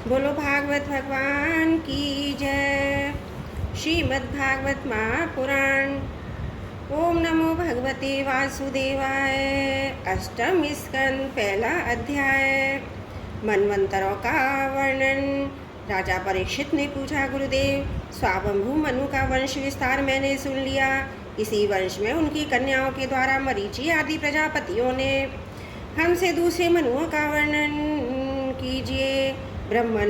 बोलो भागवत भगवान की जय। श्रीमद् भागवत महापुराण। ओम नमो भगवते वासुदेवाय। अष्टम स्कंद पहला अध्याय। मनवंतरों का वर्णन। राजा परीक्षित ने पूछा, गुरुदेव, स्वावंभू मनु का वंश विस्तार मैंने सुन लिया। इसी वंश में उनकी कन्याओं के द्वारा मरीचि आदि प्रजापतियों ने हमसे दूसरे मनुओं का वर्णन कीजिए। ब्रह्मन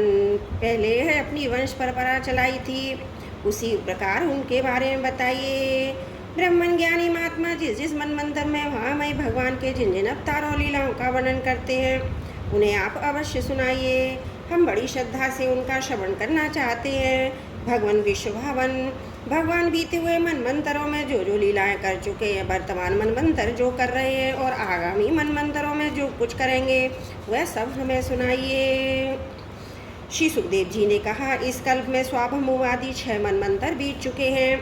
पहले अपनी वंश परंपरा चलाई थी, उसी प्रकार उनके बारे में बताइए। ब्रह्मन ज्ञानी महात्मा जिस जिस मनमंदिर में वहाँ मैं भगवान के जिन जिन अवतारों लीलाओं का वर्णन करते हैं, उन्हें आप अवश्य सुनाइए। हम बड़ी श्रद्धा से उनका श्रवण करना चाहते हैं। भगवान विश्व भवन, भगवान बीते हुए मनमंत्रों में जो जो लीलाएं कर चुके हैं, वर्तमान मनमंत्र जो कर रहे हैं और आगामी मनमंत्रों में जो कुछ करेंगे, वह सब हमें सुनाइए। श्री सुखदेव जी ने कहा, इस कल्प में स्वाभमु आदि 6 मनमंत्र बीत चुके हैं।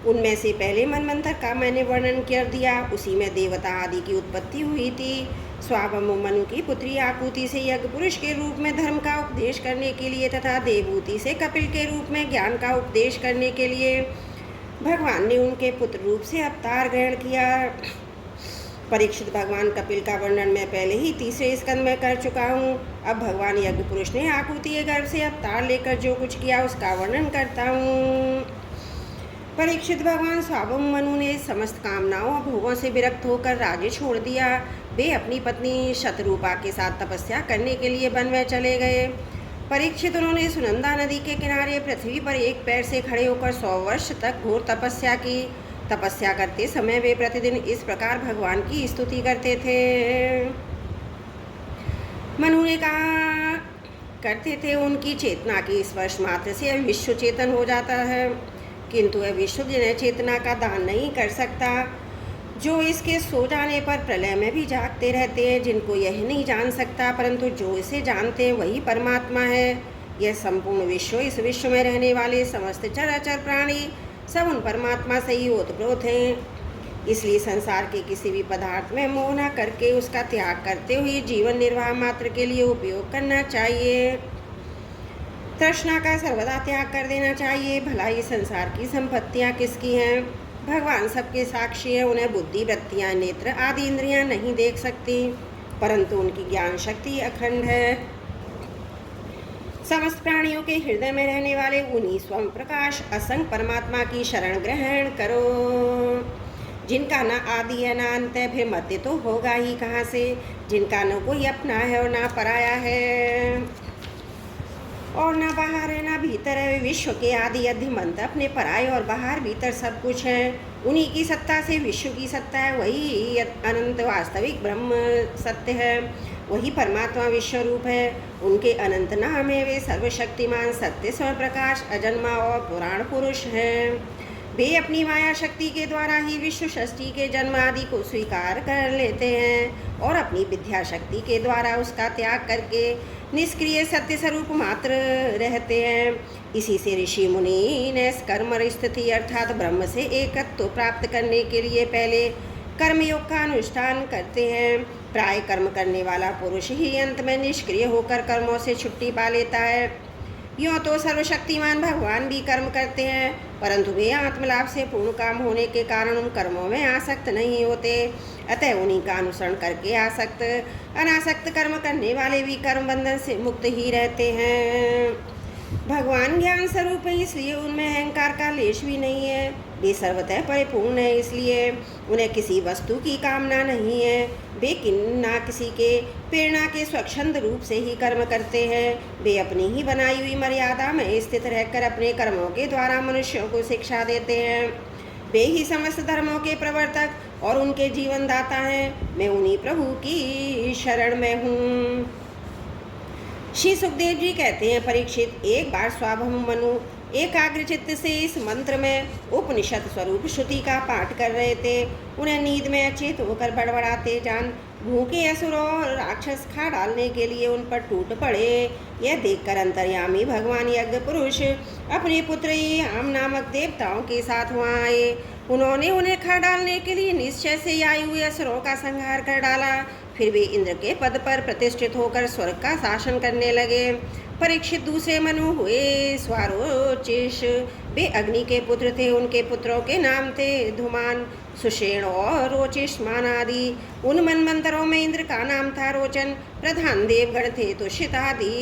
उनमें से पहले मनमंत्र का मैंने वर्णन कर दिया। उसी में देवता आदि की उत्पत्ति हुई थी। स्वाभमु मनु की पुत्री आकुति से यज्ञ पुरुष के रूप में धर्म का उपदेश करने के लिए तथा देवहूति से कपिल के रूप में ज्ञान का उपदेश करने के लिए भगवान ने उनके पुत्र रूप से अवतार ग्रहण किया। परीक्षित, भगवान कपिल का वर्णन मैं पहले ही तीसरे स्कंद में कर चुका हूँ। अब भगवान यज्ञ पुरुष ने आकुति के गर्भ से अवतार लेकर जो कुछ किया उसका वर्णन करता हूँ। परीक्षित, भगवान स्वाभम मनु ने समस्त कामनाओं और भोगों से विरक्त होकर राज्य छोड़ दिया। वे अपनी पत्नी शतरूपा के साथ तपस्या करने के लिए वन में चले गए। परीक्षित, उन्होंने सुनंदा नदी के किनारे पृथ्वी पर एक पैर से खड़े होकर 100 वर्ष तक घोर तपस्या की। तपस्या करते समय वे प्रतिदिन इस प्रकार भगवान की स्तुति करते थे। मनु ने कहा करते थे, उनकी चेतना की स्पर्श मात्र से विश्व चेतन हो जाता है, किंतु वह विश्व जिन्हें चेतना का दान नहीं कर सकता, जो इसके सो जाने पर प्रलय में भी जागते रहते हैं, जिनको यह नहीं जान सकता, परंतु जो इसे जानते हैं वही परमात्मा है। यह संपूर्ण विश्व, इस विश्व में रहने वाले समस्त चराचर प्राणी सब उन परमात्मा से ही ओतप्रोत हैं। इसलिए संसार के किसी भी पदार्थ में मोह न करके उसका त्याग करते हुए जीवन निर्वाह मात्र के लिए उपयोग करना चाहिए। तृष्णा का सर्वदा त्याग कर देना चाहिए। भला ये संसार की संपत्तियाँ किसकी हैं? भगवान सबके साक्षी हैं। उन्हें बुद्धि, वृत्तियाँ, नेत्र आदि इंद्रियाँ नहीं देख सकती, परंतु उनकी ज्ञान शक्ति अखंड है। समस्त प्राणियों के हृदय में रहने वाले उन्हीं स्वयं प्रकाश असंग परमात्मा की शरण ग्रहण करो, जिनका न आदि है न अंत है। फिर मध्य तो होगा ही कहाँ से, जिनका न कोई अपना है और ना पराया है, और ना बाहर है ना भीतर है। विश्व के आदि अध्यमंत अपने पराये और बाहर भीतर सब कुछ है। उन्हीं की सत्ता से विश्व की सत्ता है। वही अनंत वास्तविक ब्रह्म सत्य है। वही परमात्मा विश्व रूप है। उनके अनंत नाम है। वे सर्वशक्तिमान, सत्य, स्वयं प्रकाश, अजन्मा और पुराण पुरुष हैं। वे अपनी माया शक्ति के द्वारा ही विश्व सृष्टि के जन्म आदि को स्वीकार कर लेते हैं और अपनी विद्या शक्ति के द्वारा उसका त्याग करके निष्क्रिय सत्य स्वरूप मात्र रहते हैं। इसी से ऋषि मुनि ने कर्म स्थिति अर्थात ब्रह्म से एकत्व प्राप्त करने के लिए पहले कर्मयोग का अनुष्ठान करते हैं। प्राय कर्म करने वाला पुरुष ही अंत में निष्क्रिय होकर कर्मों से छुट्टी पा लेता है। यूँ तो सर्वशक्तिमान भगवान भी कर्म करते हैं, परंतु वे आत्मलाभ से पूर्ण काम होने के कारण उन कर्मों में आसक्त नहीं होते। अतः उन्हीं का अनुसरण करके आसक्त अनासक्त कर्म करने वाले भी कर्म बंधन से मुक्त ही रहते हैं। भगवान ज्ञान स्वरूप है, इसलिए उनमें अहंकार का लेश भी नहीं है। वे सर्वतः परिपूर्ण है, इसलिए उन्हें किसी वस्तु की कामना नहीं है। वे ना किसी के प्रेरणा के स्वच्छंद रूप से ही कर्म करते हैं। वे अपनी ही बनाई हुई मर्यादा में स्थित रहकर अपने कर्मों के द्वारा मनुष्यों को शिक्षा देते हैं। वे ही समस्त धर्मों के प्रवर्तक और उनके जीवन दाता हैं। मैं उन्हीं प्रभु की शरण में हूँ। श्री सुखदेव जी कहते हैं, परीक्षित, एक बार स्वाभम मनु एकाग्र चित्त से इस मंत्र में उपनिषद स्वरूप श्रुति का पाठ कर रहे थे। उन्हें नींद में अचेत होकर बड़बड़ाते जान भूखे असुर और राक्षस खा डालने के लिए उन पर टूट पड़े। यह देखकर अंतर्यामी भगवान यज्ञ पुरुष अपने पुत्र याम नामक देवताओं के साथ वहाँ आए। उन्होंने उन्हें खा डालने के लिए निश्चय से आए हुए असुरों का संहार कर डाला। फिर वे इंद्र के पद पर प्रतिष्ठित होकर स्वर्ग का शासन करने लगे। परीक्षित दूसरे मनु हुए स्वारोचिष। वे अग्नि के पुत्र थे। उनके पुत्रों के नाम थे धुमान, सुषेण और रोचिष्मान आदि। उन मनमंत्रों में इंद्र का नाम था रोचन। प्रधान देवगण थे तुषित आदि,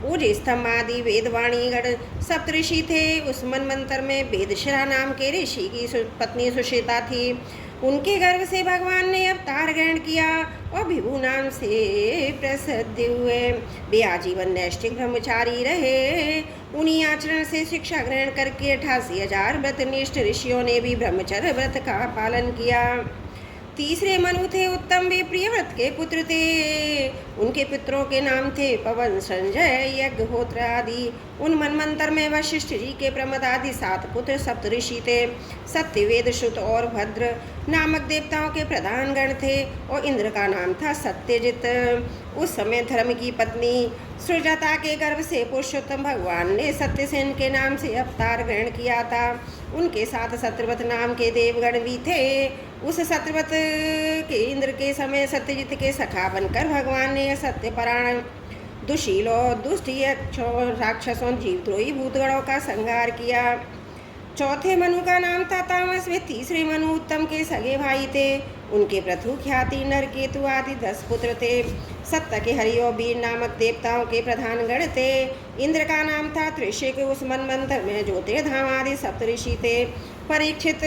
ऊर्ज स्तंभ आदि वेदवाणी गण। सप्तऋषि थे। उस मनमंत्र में वेदशिरा नाम के ऋषि की पत्नी सुषिता थी। उनके गर्भ से भगवान ने अवतार ग्रहण किया और विभु नाम से प्रसिद्ध हुए। वे आजीवन नैष्ठिक ब्रह्मचारी रहे। उन्हीं आचरण से शिक्षा ग्रहण करके 88,000 व्रतनिष्ठ ऋषियों ने भी ब्रह्मचर्य व्रत का पालन किया। तीसरे मनु थे उत्तम। वे प्रियव्रत के पुत्र थे। उनके पितरों के नाम थे पवन, संजय, यज्ञहोत्र आदि। उन मनमंत्र में वशिष्ठ जी के प्रमद आदि 7 पुत्र सप्तऋषि थे। सत्यवेद, श्रुत और भद्र नामक देवताओं के प्रधान गण थे और इंद्र का नाम था सत्यजित। उस समय धर्म की पत्नी सुजाता के गर्भ से पुरुषोत्तम भगवान ने सत्यसेन के नाम से अवतार ग्रहण किया था। उनके साथ सत्यव्रत नाम के देवगण भी थे। उस सत्यव्रत के इंद्र के समय सत्यजित के सखा बनकर भगवान ने सत्यपरायण, दुशीलों, दुष्ट यक्षों, राक्षसों, जीवद्रोही भूतगणों का संहार किया। चौथे मनु का नाम था तामस। वे तीसरे मनु उत्तम के सगे भाई थे। उनके प्रथु ख्याति नर, केतु आदि 10 पुत्र थे। सत्य के हरि और वीर नामक देवताओं के प्रधान गण थे। इंद्र का नाम था त्रिशिक। उस मनमंत्र में ज्योतिर्धाम आदि सप्तऋषि थे। परीक्षित,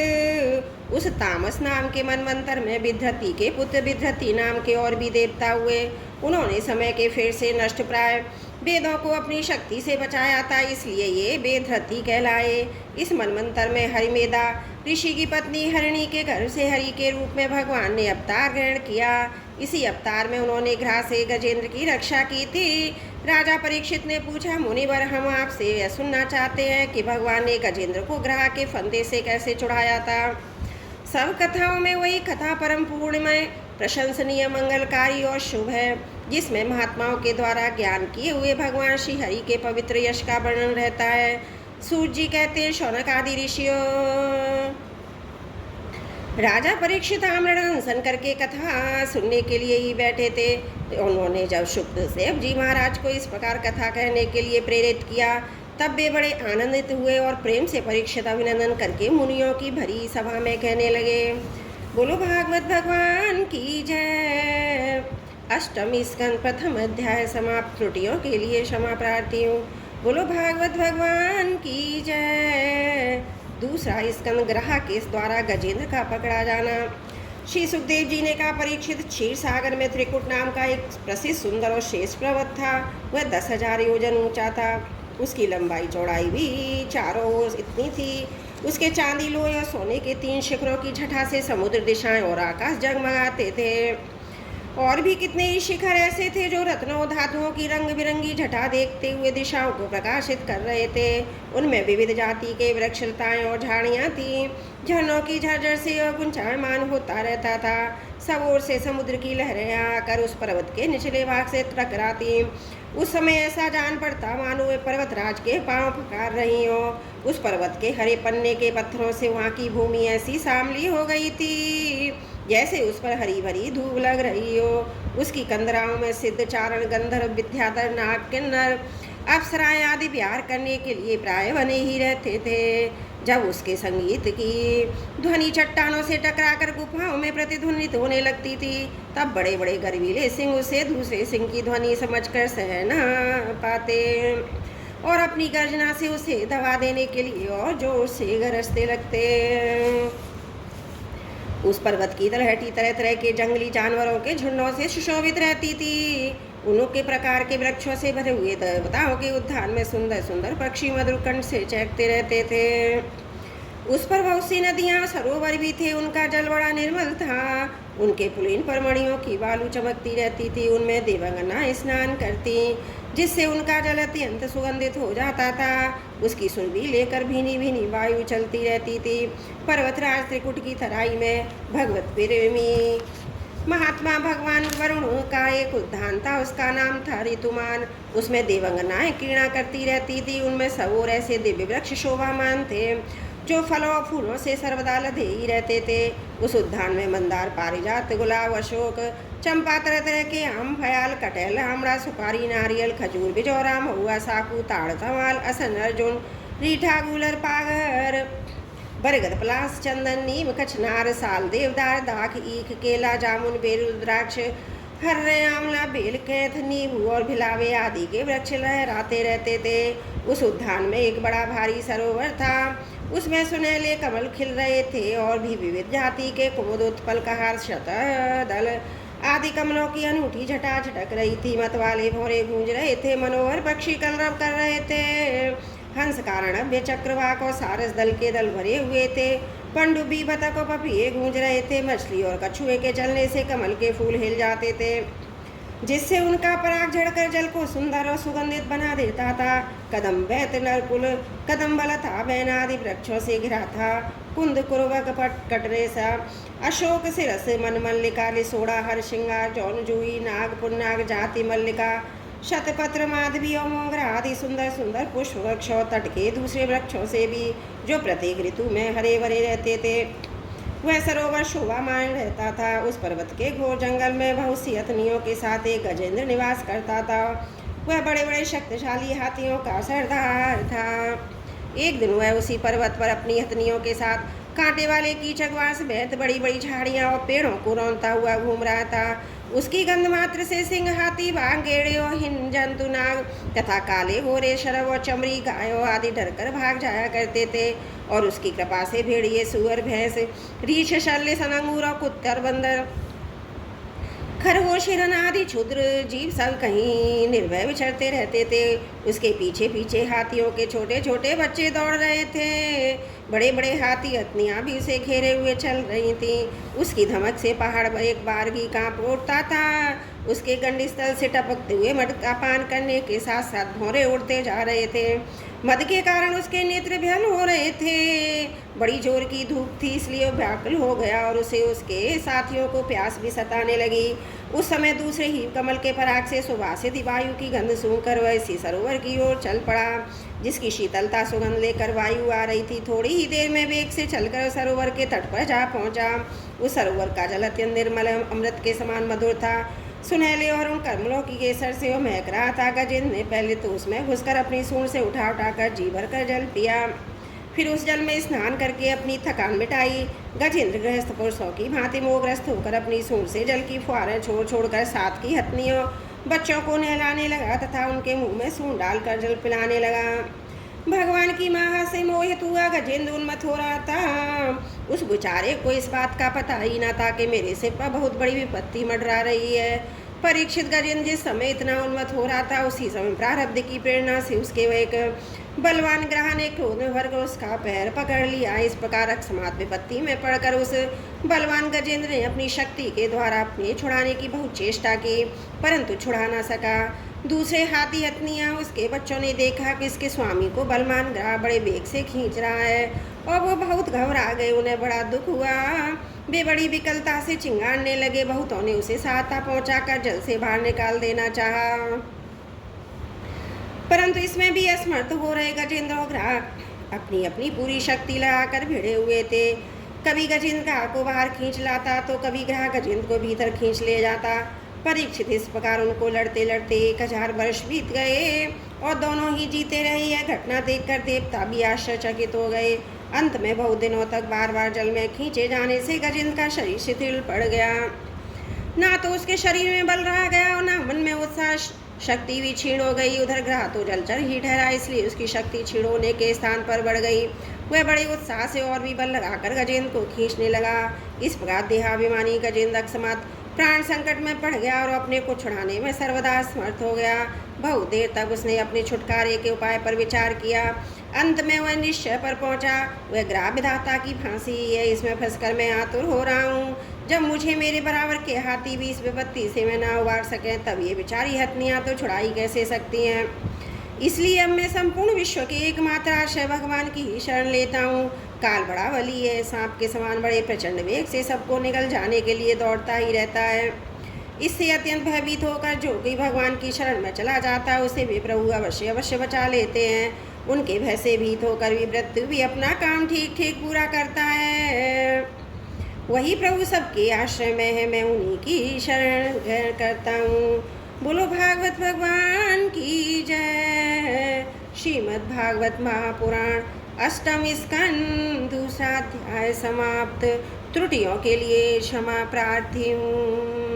उस तामस नाम के मनमंत्र में विधृति के पुत्र विधृति नाम के और भी देवता हुए। उन्होंने समय के फिर से नष्ट प्राय वेदों को अपनी शक्ति से बचाया था, इसलिए ये वेदधृति कहलाए। इस मनमंत्र में हरिमेधा ऋषि की पत्नी हरिणी के गर्भ से हरि के रूप में भगवान ने अवतार ग्रहण किया। इसी अवतार में उन्होंने ग्रह से गजेंद्र की रक्षा की थी। राजा परीक्षित ने पूछा, मुनिवर, हम आपसे यह सुनना चाहते हैं कि भगवान ने गजेंद्र को ग्रह के फंदे से कैसे छुड़ाया था। सब कथाओं में वही कथा परम पूर्णमय, प्रशंसनीय, मंगलकारी और शुभ है, जिसमें महात्माओं के द्वारा ज्ञान किए हुए भगवान श्री हरि के पवित्र यश का वर्णन रहता है। सूत जी कहते हैं, शौनक आदि ऋषियों, राजा परीक्षित आमरण अनशन करके कथा सुनने के लिए ही बैठे थे। उन्होंने जब शुक्रदेव जी महाराज को इस प्रकार कथा कहने के लिए प्रेरित किया, तब वे बड़े आनंदित हुए और प्रेम से परीक्षित अभिनंदन करके मुनियों की भरी सभा में कहने लगे, बोलो भागवत भगवान की जय। अष्टम स्कंद प्रथम अध्याय समाप्त। त्रुटियों के लिए क्षमा प्रार्थी हूँ। बोलो भागवत भगवान की जय। दूसरा स्कंद ग्रह के द्वारा गजेंद्र का पकड़ा जाना। श्री सुखदेव जी ने कहा, परीक्षित, क्षीर सागर में त्रिकुट नाम का एक प्रसिद्ध सुंदर और श्रेष्ठ पर्वत था। वह 10,000 योजन ऊंचा था। उसकी लंबाई चौड़ाई भी चारों ओर इतनी थी। उसके चांदी, लोहे और सोने के 3 शिखरों की छटा से समुद्र, दिशाएं और आकाश जगमगाते थे। और भी कितने ही शिखर ऐसे थे जो रत्नों धातुओं की रंग बिरंगी छटा देखते हुए दिशाओं को प्रकाशित कर रहे थे। उनमें विविध जाति के वृक्ष, लताएं और झाड़ियाँ थीं। झरनों की झरझर से और गुंजायमान होता रहता था। सब ओर से समुद्र की लहरें आकर उस पर्वत के निचले भाग से टकराती। उस समय ऐसा जान पड़ता मानो वे पर्वतराज के पांव पुकार रही हो। उस पर्वत के हरे पन्ने के पत्थरों से वहाँ की भूमि ऐसी सांवली हो गई थी जैसे उस पर हरी भरी धूप लग रही हो। उसकी कंदराओं में सिद्ध, चारण, गंधर्व, विद्याधर, नाग, किन्नर, अप्सराएं आदि विहार करने के लिए प्राय बने ही रहते थे। जब उसके संगीत की ध्वनि चट्टानों से टकराकर गुफाओं में प्रतिध्वनित होने लगती थी, तब बड़े बड़े गर्वीले सिंह उसे दूसरे सिंह की ध्वनि समझकर सह न पाते और अपनी गर्जना से उसे दबा देने के लिए और जोर से गरजते लगते। उस पर्वत की तलहटी तरह तरह के जंगली जानवरों के झुंडों से सुशोभित रहती थी। उनके प्रकार के वृक्षों से भरे हुए देवताओं के उद्यान में सुंदर सुंदर पक्षी मधुर कंठ से चहकते रहते थे। उस पर बहुत सी नदियाँ, सरोवर भी थे। उनका जल बड़ा निर्मल था। उनके पुलिन पर मणियों की बालू चमकती रहती थी। उनमें देवगना स्नान करती, जिससे उनका जल अत्यंत सुगंधित हो जाता था। उसकी सुरभि लेकर भीनी भीनी वायु चलती रहती थी। पर्वतराज त्रिकुट की तराई में भगवत प्रेमी महात्मा भगवान वरुण का एक उद्यान था। उसका नाम था ऋतुमान। उसमें देवंगनाएं क्रीड़ा करती रहती थी। उनमें सब ओर ऐसे दिव्य वृक्ष शोभामान थे जो फलों और फूलों से सर्वदा लदे ही रहते थे। उस उद्यान में मंदार, पारिजात, गुलाब, अशोक, चंपा, तरह तरह के आम, फयाल, कटहल, आमड़ा, सुपारी, नारियल, खजूर, बिजौरा, महुआ, साकू, ताड़, तमाल, असन, अर्जुन, रीठा, गूलर, पागर, बरगद, पलास, चंदन, नीम, कचनार, साल, देवदार, दाख, ईख, केला, जामुन, बेल, रुद्राक्ष, हर्रे, आंवला, बेल, कैथ, नींबू और भिलावे आदि के वृक्ष लहराते रहते थे। उस उद्यान में एक बड़ा भारी सरोवर था। उसमें सुनहले कमल खिल रहे थे और भी विविध जाति के कुमुद, उत्पल, कहार, शतदल आदि कमलों की अनूठी झटा झटक रही थी। मतवाले भौरे गूंज रहे थे, मनोहर पक्षी कलरव कर रहे थे। हंस, कारणव्य, चक्रवाक और सारस दल के दल भरे हुए थे। पनडुब्बी, बतख और पपीहे गूंज रहे थे। मछली और कछुए के चलने से कमल के फूल हिल जाते थे, जिससे उनका पराग झड़कर जल को सुंदर और सुगंधित बना देता था। कदम, बैत, नरकुल, कदम्ब, लता, बैन आदि वृक्षों से घिरा था। कुंद, कुरवक, पट, कटरेसा, अशोक, सिरस, मन, मल्लिका, लिसोड़ा, हर, श्रृंगार, जौन, जूही, नाग, पुन्नाग, जाति, मल्लिका, शतपत्र, माधवी और मोगरा आदि सुंदर सुंदर पुष्प वृक्ष और तट के दूसरे वृक्षों से भी, जो प्रत्येक ऋतु में हरे भरे रहते थे। वह सरोवर शोभामान रहता था। उस पर्वत के घोर जंगल में बहुत सी हथनियों के साथ एक गजेंद्र निवास करता था। वह बड़े बड़े शक्तिशाली हाथियों का सरदार था। एक दिन वह उसी पर्वत पर अपनी हथनियों के साथ कांटे वाले कीचकवार समेत बड़ी बड़ी झाड़ियाँ और पेड़ों को रौंदता हुआ घूम रहा था। उसकी गंध मात्र से सिंह, हाथी, बाघ, गेड़े और हिन जंतु, नाग तथा काले, गोरे, शरव और चमड़ी गायों आदि डरकर भाग जाया करते थे। और उसकी कृपा से भेड़िए, सुअर, भैंस, रीछ, शल्य, सनंगूर और कुत्तर, बंदर, खरगोश, हिरन आदि क्षुद्र जीव सब कहीं निर्भय विचरते रहते थे। उसके पीछे पीछे हाथियों के छोटे छोटे बच्चे दौड़ रहे थे। बड़े बड़े हाथी हथनियाँ भी उसे घेरे हुए चल रही थीं। उसकी धमक से पहाड़ एक बार भी कांप उठता था। उसके गंडस्थल से टपकते हुए मद का पान करने के साथ साथ भौरे उड़ते जा रहे थे। मद के कारण उसके नेत्र भ्यल हो रहे थे। बड़ी जोर की धूप थी, इसलिए व्याकुल हो गया और उसे उसके साथियों को प्यास भी सताने लगी। उस समय दूसरे ही कमल के पराग से सुवासित वायु की गंध सूंघकर वह इसी सरोवर की ओर चल पड़ा, जिसकी शीतलता सुगंध लेकर वायु आ रही थी। थोड़ी ही देर में वेग से चलकर सरोवर के तट पर जा पहुंचा। उस सरोवर का जल अत्यंत निर्मल अमृत के समान मधुर था। सुनहले और उन कमलों की केसर से वो महक रहा था। गजेंद्र ने पहले तो उसमें घुसकर अपनी सूंड से उठा उठाकर जी भर कर जल पिया। फिर उस जल में स्नान करके अपनी थकान मिटाई। गजेंद्र गृहस्थ पुरुषों की भांति मोहग्रस्त होकर अपनी सूंड से जल की फुहारें छोड़ छोड़कर साथ की हथनियों, बच्चों को नहलाने लगा तथा उनके मुंह में सूंड डालकर जल पिलाने लगा। भगवान की माया से मोहित हुआ गजेंद्र उन्मत्त हो रहा था। उस बेचारे को इस बात का पता ही न था कि मेरे सिर पर बहुत बड़ी विपत्ति मंडरा रही है। परीक्षित, गजेंद्र जिस समय इतना उन्मत्त हो रहा था, उसी समय प्रारब्ध की प्रेरणा से उसके एक बलवान ग्रह ने क्रोध में भरकर उसका पैर पकड़ लिया। इस प्रकार अकस्मात विपत्ति में पड़कर उस बलवान गजेंद्र ने अपनी शक्ति के द्वारा अपने छुड़ाने की बहुत चेष्टा की, परंतु छुड़ा न सका। दूसरे हाथी हथनियाँ उसके बच्चों ने देखा कि इसके स्वामी को बलवान ग्रह बड़े वेग से खींच रहा है और वो बहुत घबरा गए। उन्हें बड़ा दुख हुआ। वे बड़ी विकलता से चिंगाड़ने लगे। बहुतों ने उसे सहायता पहुंचाकर जल से बाहर निकाल देना चाहा, परंतु इसमें भी असमर्थ हो रहे गजेंद्र और ग्रह अपनी अपनी पूरी शक्ति लगाकर भिड़े हुए थे। कभी गजेंद्र ग्रह को बाहर खींच लाता तो कभी ग्रह गजेंद्र को भीतर खींच ले जाता। परीक्षित, इस प्रकार उनको लड़ते लड़ते 1000 वर्ष बीत गए और दोनों ही जीते रहे। यह घटना देखकर देवता भी आश्चर्यचकित हो गए। अंत में बहुत दिनों तक बार बार जल में खींचे जाने से गजेंद्र का शरीर शिथिल पड़ गया। ना तो उसके शरीर में बल रहा गया और ना मन में उत्साह, शक्ति भी क्षीण हो गई। उधर ग्रह तो जलचर ही ठहरा, इसलिए उसकी शक्ति क्षीण होने के स्थान पर बढ़ गई। वह बड़े उत्साह से और भी बल लगाकर गजेंद्र को खींचने लगा। इस प्रकार देहाभिमानी गजेंद्र अकस्मात प्राण संकट में पड़ गया और अपने को छुड़ाने में सर्वदा समर्थ हो गया। बहुत देर तक उसने अपने छुटकारे के उपाय पर विचार किया। अंत में वह निश्चय पर पहुंचा, वह ग्रह विधाता की फांसी है, इसमें फंसकर मैं आतुर हो रहा हूँ। जब मुझे मेरे बराबर के हाथी भी इस विपत्ति से मैं ना उबार सकें, तब ये बेचारी हथनियाँ तो छुड़ाई कैसे सकती हैं। इसलिए अब मैं संपूर्ण विश्व के एकमात्र आश्रय भगवान की ही शरण लेता हूँ। काल बड़ा बली है, सांप के समान बड़े प्रचंड वेग से सबको निगल जाने के लिए दौड़ता ही रहता है। इससे अत्यंत भयभीत होकर जो कोई भगवान की शरण में चला जाता है उसे भी प्रभु अवश्य अवश्य बचा लेते हैं। उनके भय से भीत होकर भी मृत्यु भी अपना काम ठीक ठीक पूरा करता है। वही प्रभु सबके आश्रय में है, मैं उन्हीं की शरण ग्रहण करता हूँ। बोलो भागवत भगवान की जय। श्रीमद् भागवत महापुराण अष्टम स्कंद दूसरा अध्याय समाप्त। त्रुटियों के लिए क्षमा प्रार्थी हूँ।